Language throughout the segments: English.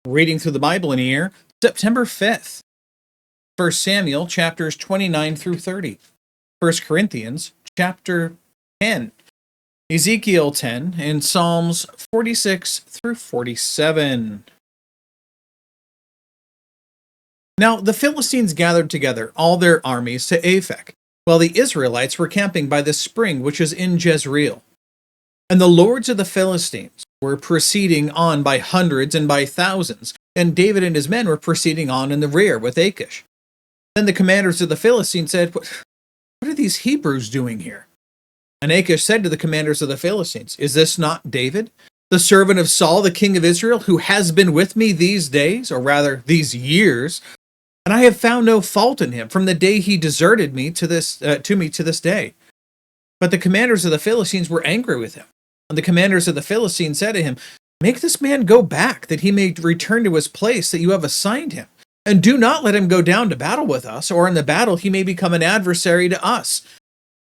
Reading through the Bible in a year, September 5th. 1 Samuel chapters 29 through 30. 1 Corinthians chapter 10. Ezekiel 10 and Psalms 46 through 47. Now the Philistines gathered together all their armies to Aphek, while the Israelites were camping by the spring which is in Jezreel. And the lords of the Philistines were proceeding on by hundreds and by thousands, and David and his men were proceeding on in the rear with Achish. Then the commanders of the Philistines said, What are these Hebrews doing here? And Achish said to the commanders of the Philistines, Is this not David, the servant of Saul, the king of Israel, who has been with me these days, or rather these years? And I have found no fault in him from the day he deserted me to me to this day. But the commanders of the Philistines were angry with him. And the commanders of the Philistines said to him, Make this man go back, that he may return to his place that you have assigned him. And do not let him go down to battle with us, or in the battle he may become an adversary to us.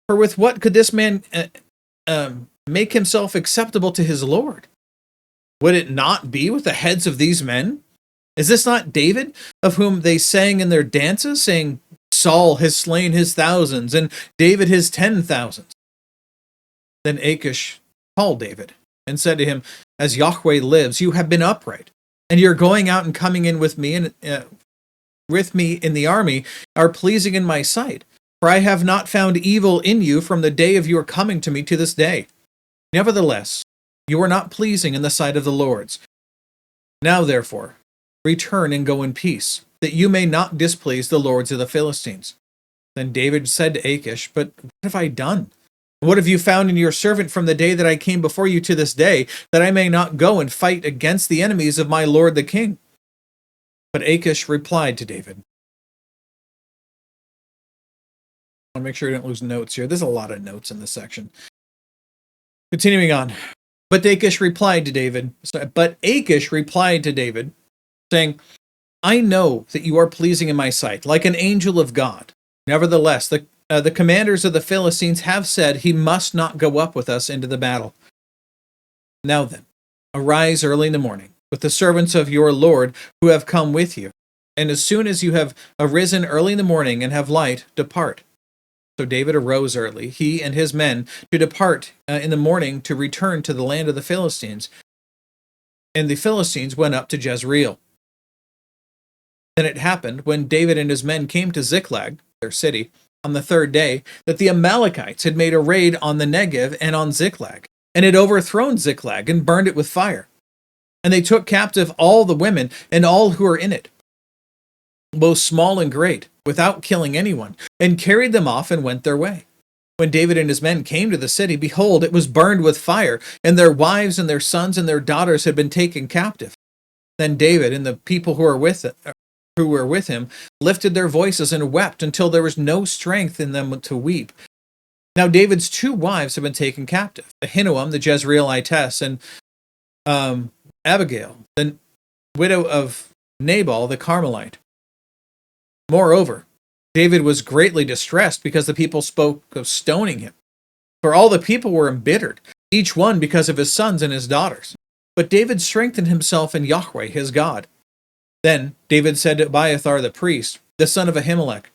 For with what could this man make himself acceptable to his Lord? Would it not be with the heads of these men? Is this not David, of whom they sang in their dances, saying, Saul has slain his thousands, and David his 10,000s? Then Achish called David, and said to him, As Yahweh lives, you have been upright, and your going out and coming in with me in the army are pleasing in my sight. For I have not found evil in you from the day of your coming to me to this day. Nevertheless, you are not pleasing in the sight of the lords. Now therefore, return and go in peace, that you may not displease the lords of the Philistines. Then David said to Achish, But what have I done? What have you found in your servant from the day that I came before you to this day, that I may not go and fight against the enemies of my lord the king? But Achish replied to David. I want to make sure I don't lose notes here. There's a lot of notes in this section. Continuing on. But Achish replied to David, saying, I know that you are pleasing in my sight, like an angel of God. Nevertheless, the commanders of the Philistines have said he must not go up with us into the battle. Now then, arise early in the morning with the servants of your Lord who have come with you. And as soon as you have arisen early in the morning and have light, depart. So David arose early, he and his men, to depart in the morning to return to the land of the Philistines. And the Philistines went up to Jezreel. Then it happened, when David and his men came to Ziklag, their city, on the third day, that the Amalekites had made a raid on the Negev and on Ziklag, and had overthrown Ziklag and burned it with fire. And they took captive all the women and all who were in it, both small and great, without killing anyone, and carried them off and went their way. When David and his men came to the city, behold, it was burned with fire, and their wives and their sons and their daughters had been taken captive. Then David and the people who were with him lifted their voices and wept until there was no strength in them to weep. Now David's two wives had been taken captive, Ahinoam the Jezreelitess, and Abigail, the widow of Nabal the Carmelite. Moreover, David was greatly distressed because the people spoke of stoning him. For all the people were embittered, each one because of his sons and his daughters. But David strengthened himself in Yahweh his God. Then David said to Abiathar the priest, the son of Ahimelech,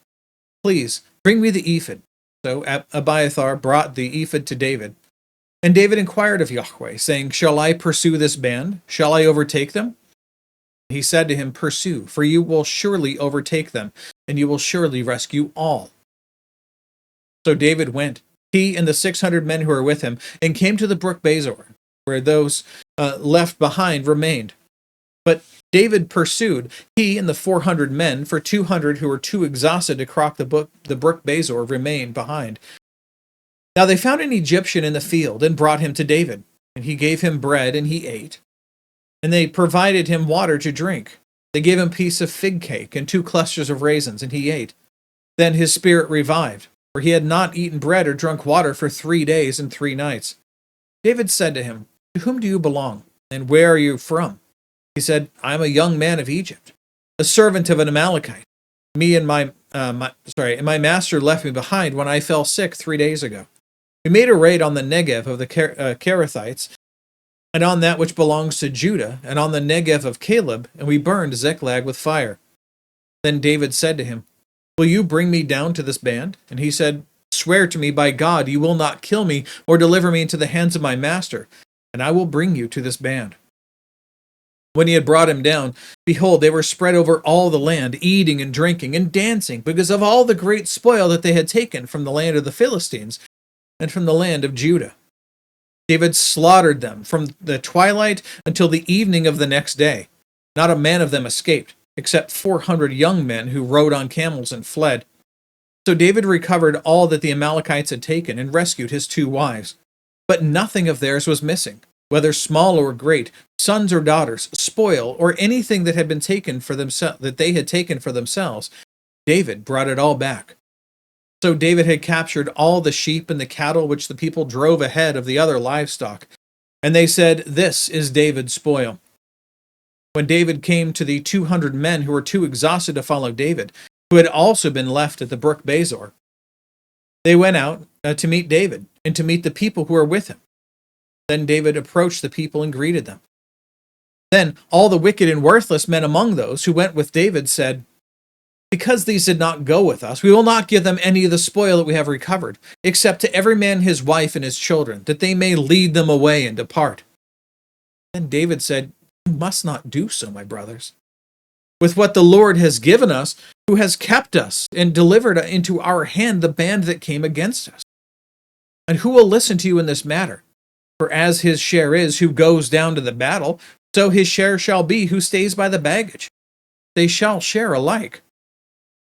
Please, bring me the ephod. So Abiathar brought the ephod to David. And David inquired of Yahweh, saying, Shall I pursue this band? Shall I overtake them? He said to him, Pursue, for you will surely overtake them, and you will surely rescue all. So David went, he and the 600 men who were with him, and came to the brook Bezor, where those left behind remained. But David pursued, he and the 400 men, for 200 who were too exhausted to cross the brook Bezor remained behind. Now they found an Egyptian in the field and brought him to David, and he gave him bread and he ate. And they provided him water to drink. They gave him a piece of fig cake and 2 clusters of raisins, and he ate. Then his spirit revived, for he had not eaten bread or drunk water for 3 days and 3 nights. David said to him, To whom do you belong, and where are you from? He said, I am a young man of Egypt, a servant of an Amalekite. My master left me behind when I fell sick 3 days ago. We made a raid on the Negev of the Kerethites, and on that which belongs to Judah, and on the Negev of Caleb, and we burned Ziklag with fire. Then David said to him, Will you bring me down to this band? And he said, Swear to me by God, you will not kill me or deliver me into the hands of my master, and I will bring you to this band. When he had brought him down, behold, they were spread over all the land, eating and drinking and dancing, because of all the great spoil that they had taken from the land of the Philistines and from the land of Judah. David slaughtered them from the twilight until the evening of the next day. Not a man of them escaped, except 400 young men who rode on camels and fled. So David recovered all that the Amalekites had taken and rescued his 2 wives. But nothing of theirs was missing, whether small or great, sons or daughters, spoil, or anything that had been taken for themselves, that they had taken for themselves. David brought it all back. So David had captured all the sheep and the cattle which the people drove ahead of the other livestock. And they said, This is David's spoil. When David came to the 200 men who were too exhausted to follow David, who had also been left at the brook Bezor, they went out to meet David and to meet the people who were with him. Then David approached the people and greeted them. Then all the wicked and worthless men among those who went with David said, Because these did not go with us, we will not give them any of the spoil that we have recovered, except to every man his wife and his children, that they may lead them away and depart. Then David said, You must not do so, my brothers. With what the Lord has given us, who has kept us and delivered into our hand the band that came against us. And who will listen to you in this matter? For as his share is who goes down to the battle, so his share shall be who stays by the baggage. They shall share alike.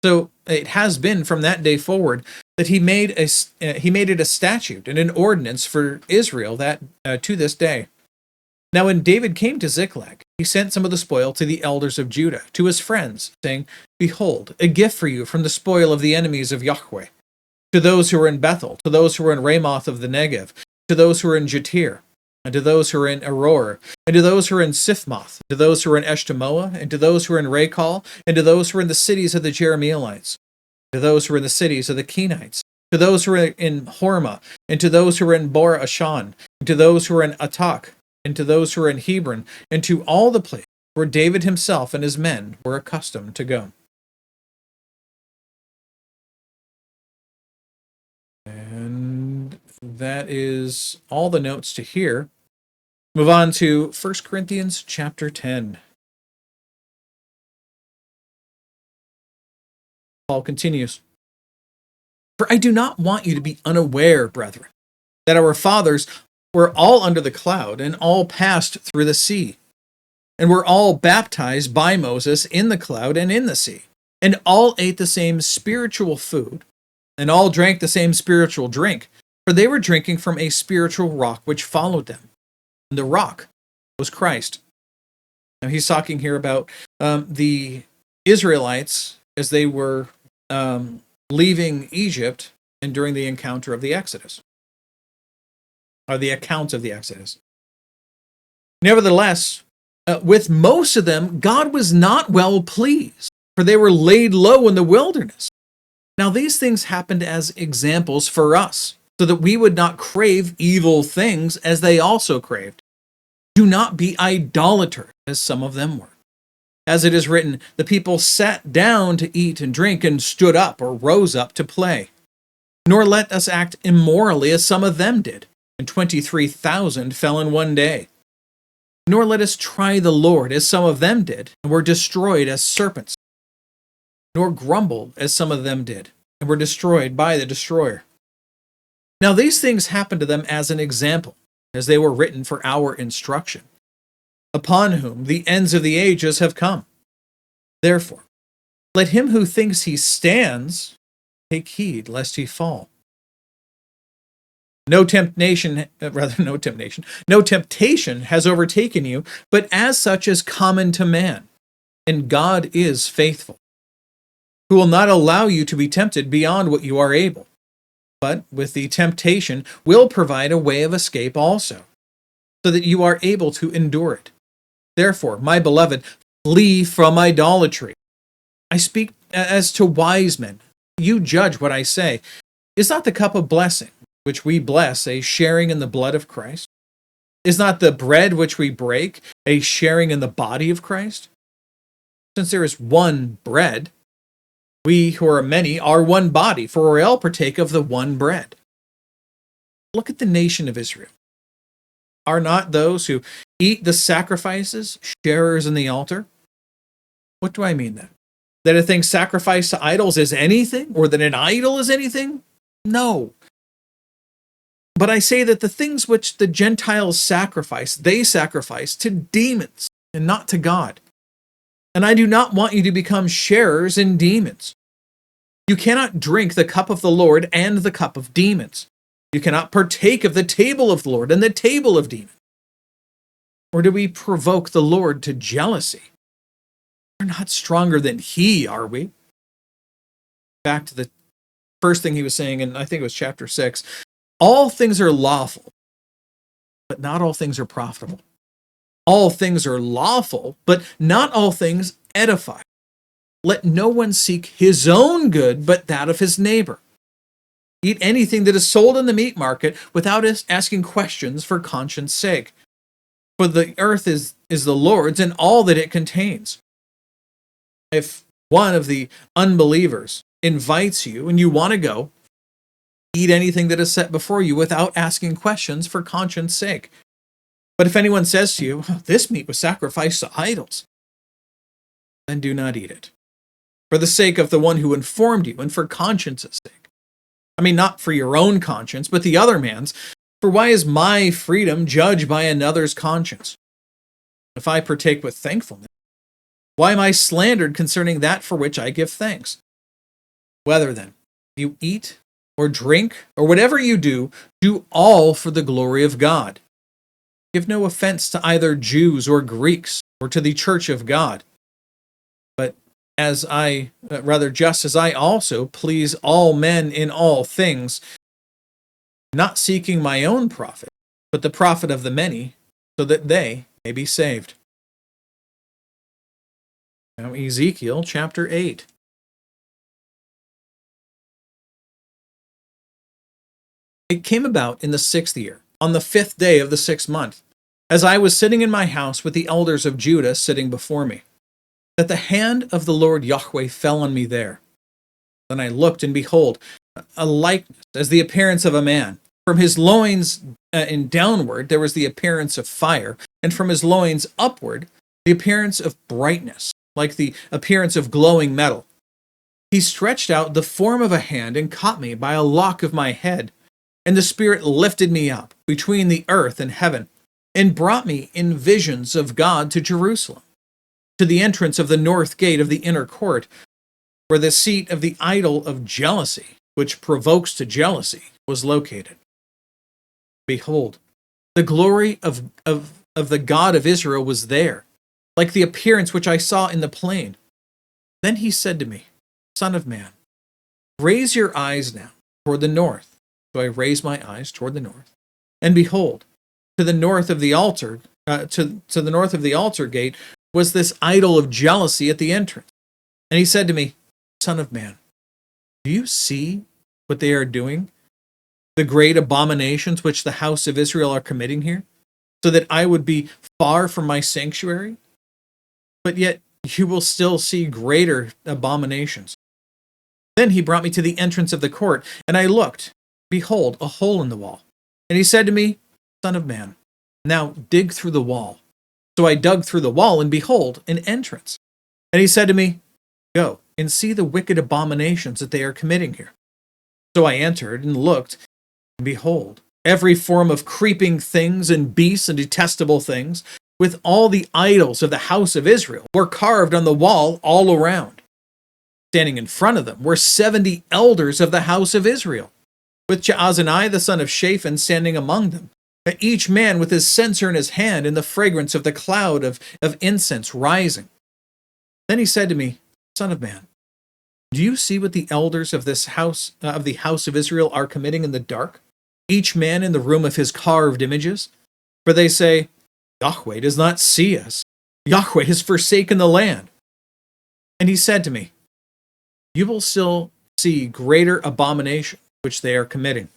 So it has been from that day forward that he made it a statute and an ordinance for Israel that to this day. Now when David came to Ziklag, he sent some of the spoil to the elders of Judah, to his friends, saying, Behold, a gift for you from the spoil of the enemies of Yahweh. To those who were in Bethel, to those who were in Ramoth of the Negev, to those who are in Jatir, and to those who are in Aror, and to those who are in Sifmoth, to those who are in Eshtemoa, and to those who are in Rakal, and to those who are in the cities of the Jerahmeelites, to those who are in the cities of the Kenites, to those who are in Hormah, and to those who are in Bor Ashan, and to those who are in Atak, and to those who are in Hebron, and to all the places where David himself and his men were accustomed to go. And that is all the notes to here. Move on to 1 Corinthians chapter 10. Paul continues, For I do not want you to be unaware, brethren, that our fathers were all under the cloud and all passed through the sea, and were all baptized by Moses in the cloud and in the sea, and all ate the same spiritual food, and all drank the same spiritual drink, for they were drinking from a spiritual rock which followed them. And the rock was Christ. Now he's talking here about the Israelites as they were leaving Egypt and during the encounter of the Exodus, or the account of the Exodus. Nevertheless, with most of them, God was not well pleased, for they were laid low in the wilderness. Now these things happened as examples for us, so that we would not crave evil things as they also craved. Do not be idolaters, as some of them were. As it is written, the people sat down to eat and drink and stood up or rose up to play. Nor let us act immorally as some of them did, and 23,000 fell in one day. Nor let us try the Lord as some of them did, and were destroyed as serpents. Nor grumble as some of them did, and were destroyed by the destroyer. Now these things happened to them as an example, as they were written for our instruction, upon whom the ends of the ages have come. Therefore, let him who thinks he stands take heed lest he fall. No temptation has overtaken you, but as such is common to man, and God is faithful, who will not allow you to be tempted beyond what you are able, but with the temptation will provide a way of escape also, so that you are able to endure it. Therefore, my beloved, flee from idolatry. I speak as to wise men. You judge what I say. Is not the cup of blessing, which we bless, a sharing in the blood of Christ? Is not the bread which we break a sharing in the body of Christ? Since there is one bread, we who are many are one body, for we all partake of the one bread. Look at the nation of Israel. Are not those who eat the sacrifices sharers in the altar? What do I mean then? That a thing sacrificed to idols is anything, or that an idol is anything? No. But I say that the things which the Gentiles sacrifice, they sacrifice to demons and not to God. And I do not want you to become sharers in demons. You cannot drink the cup of the Lord and the cup of demons. You cannot partake of the table of the Lord and the table of demons. Or do we provoke the Lord to jealousy? We're not stronger than he, are we? Back to the first thing he was saying, and I think it was chapter 6. All things are lawful, but not all things are profitable. All things are lawful, but not all things edify. Let no one seek his own good, but that of his neighbor. Eat anything that is sold in the meat market without asking questions for conscience sake. For the earth is the Lord's and all that it contains. If one of the unbelievers invites you and you want to go, eat anything that is set before you without asking questions for conscience sake. But if anyone says to you, this meat was sacrificed to idols, then do not eat it, for the sake of the one who informed you and for conscience's sake. I mean, not for your own conscience, but the other man's. For why is my freedom judged by another's conscience? If I partake with thankfulness, why am I slandered concerning that for which I give thanks? Whether then you eat or drink or whatever you do all for the glory of God. Give no offense to either Jews or Greeks or to the church of God, but just as I also please all men in all things, not seeking my own profit, but the profit of the many, so that they may be saved. Now, Ezekiel chapter 8. It came about in the 6th year, on the 5th day of the 6th month, as I was sitting in my house with the elders of Judah sitting before me, that the hand of the Lord Yahweh fell on me there. Then I looked, and behold, a likeness as the appearance of a man. From his loins and downward there was the appearance of fire, and from his loins upward the appearance of brightness, like the appearance of glowing metal. He stretched out the form of a hand and caught me by a lock of my head, and the Spirit lifted me up between the earth and heaven, and brought me in visions of God to Jerusalem, to the entrance of the north gate of the inner court, where the seat of the idol of jealousy, which provokes to jealousy, was located. Behold, the glory of the God of Israel was there, like the appearance which I saw in the plain. Then he said to me, Son of man, raise your eyes now toward the north. So I raised my eyes toward the north, and behold, to the north of the altar, to the north of the altar gate, was this idol of jealousy at the entrance. And he said to me, Son of man, do you see what they are doing? The great abominations which the house of Israel are committing here, so that I would be far from my sanctuary? But yet you will still see greater abominations. Then he brought me to the entrance of the court, and I looked, behold, a hole in the wall. And he said to me, Son of man, now dig through the wall. So I dug through the wall, and behold, an entrance. And he said to me, Go and see the wicked abominations that they are committing here. So I entered and looked, and behold, every form of creeping things and beasts and detestable things, with all the idols of the house of Israel, were carved on the wall all around. Standing in front of them were 70 elders of the house of Israel, with Jaazaniah the son of Shaphan standing among them, each man with his censer in his hand, and the fragrance of the cloud of incense rising. Then he said to me, Son of man, do you see what the elders of this house, of the house of Israel, are committing in the dark, each man in the room of his carved images? For they say, Yahweh does not see us. Yahweh has forsaken the land. And he said to me, You will still see greater abomination which they are committing.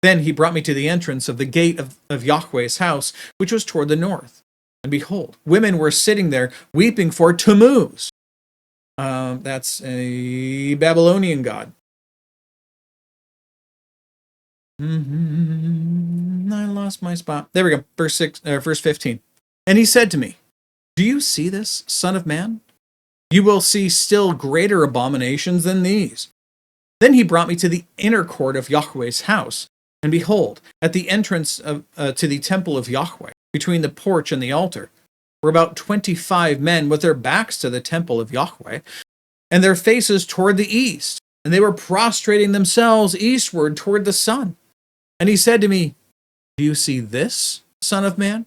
Then he brought me to the entrance of the gate of Yahweh's house, which was toward the north. And behold, women were sitting there weeping for Tammuz. That's a Babylonian god. I lost my spot. There we go. Verse 15. And he said to me, "Do you see this, son of man? You will see still greater abominations than these." Then he brought me to the inner court of Yahweh's house. And behold, at the entrance to the temple of Yahweh, between the porch and the altar, were about 25 men with their backs to the temple of Yahweh, and their faces toward the east. And they were prostrating themselves eastward toward the sun. And he said to me, "Do you see this, son of man?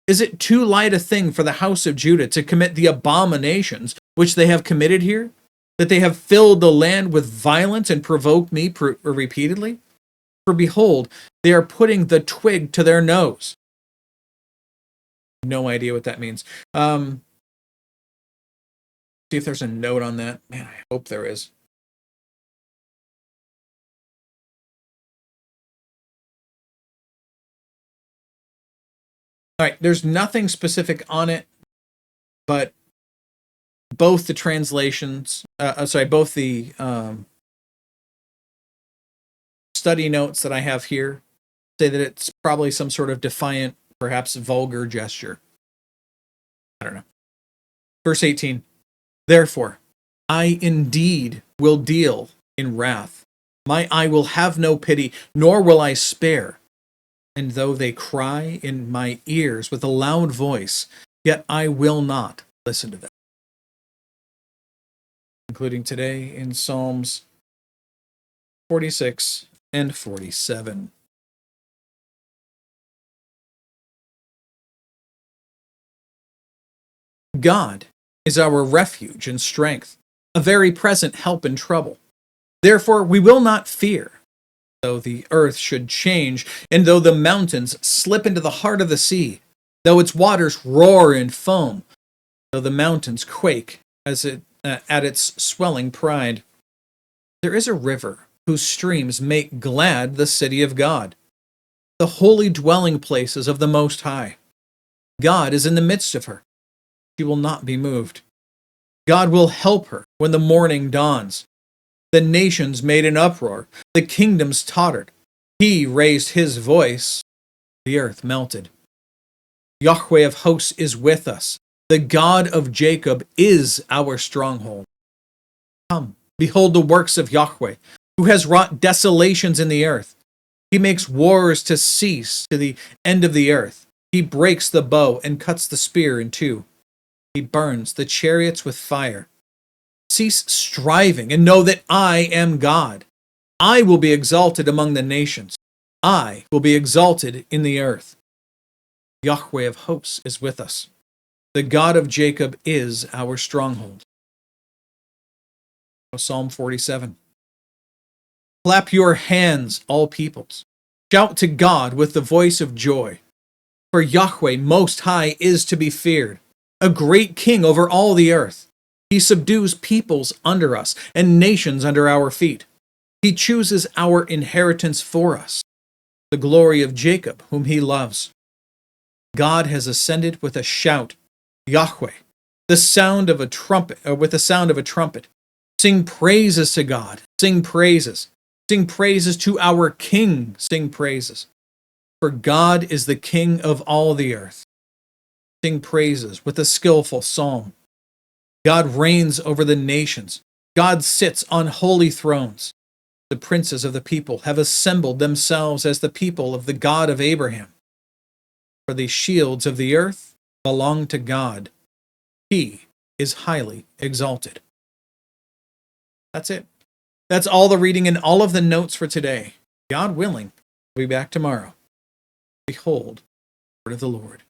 Is it too light a thing for the house of Judah to commit the abominations which they have committed here, that they have filled the land with violence and provoked me repeatedly? For behold, they are putting the twig to their nose." No idea what that means. See if there's a note on that. Man, I hope there is. All right, there's nothing specific on it, but both the translations, both the study notes that I have here say that it's probably some sort of defiant, perhaps vulgar gesture. I don't know. Verse 18, "Therefore, I indeed will deal in wrath. My eye will have no pity, nor will I spare. And though they cry in my ears with a loud voice, yet I will not listen to them." Including today in Psalms 46 and 47. God is our refuge and strength, a very present help in trouble. Therefore we will not fear, though the earth should change, and though the mountains slip into the heart of the sea, though its waters roar and foam, though the mountains quake at its swelling pride. There is a river whose streams make glad the city of God, the holy dwelling places of the Most High. God is in the midst of her. She will not be moved. God will help her when the morning dawns. The nations made an uproar. The kingdoms tottered. He raised his voice. The earth melted. Yahweh of hosts is with us. The God of Jacob is our stronghold. Come, behold the works of Yahweh, who has wrought desolations in the earth. He makes wars to cease to the end of the earth. He breaks the bow and cuts the spear in two. He burns the chariots with fire. Cease striving and know that I am God. I will be exalted among the nations. I will be exalted in the earth. Yahweh of hosts is with us. The God of Jacob is our stronghold. Psalm 47. Clap your hands, all peoples. Shout to God with the voice of joy. For Yahweh Most High is to be feared, a great king over all the earth. He subdues peoples under us and nations under our feet. He chooses our inheritance for us, the glory of Jacob, whom he loves. God has ascended with a shout. Yahweh, the sound of a trumpet, with the sound of a trumpet. Sing praises to God. Sing praises. Sing praises to our King. Sing praises. For God is the King of all the earth. Sing praises with a skillful psalm. God reigns over the nations. God sits on holy thrones. The princes of the people have assembled themselves as the people of the God of Abraham. For the shields of the earth belong to God. He is highly exalted. That's it. That's all the reading and all of the notes for today. God willing, we'll be back tomorrow. Behold, the word of the Lord.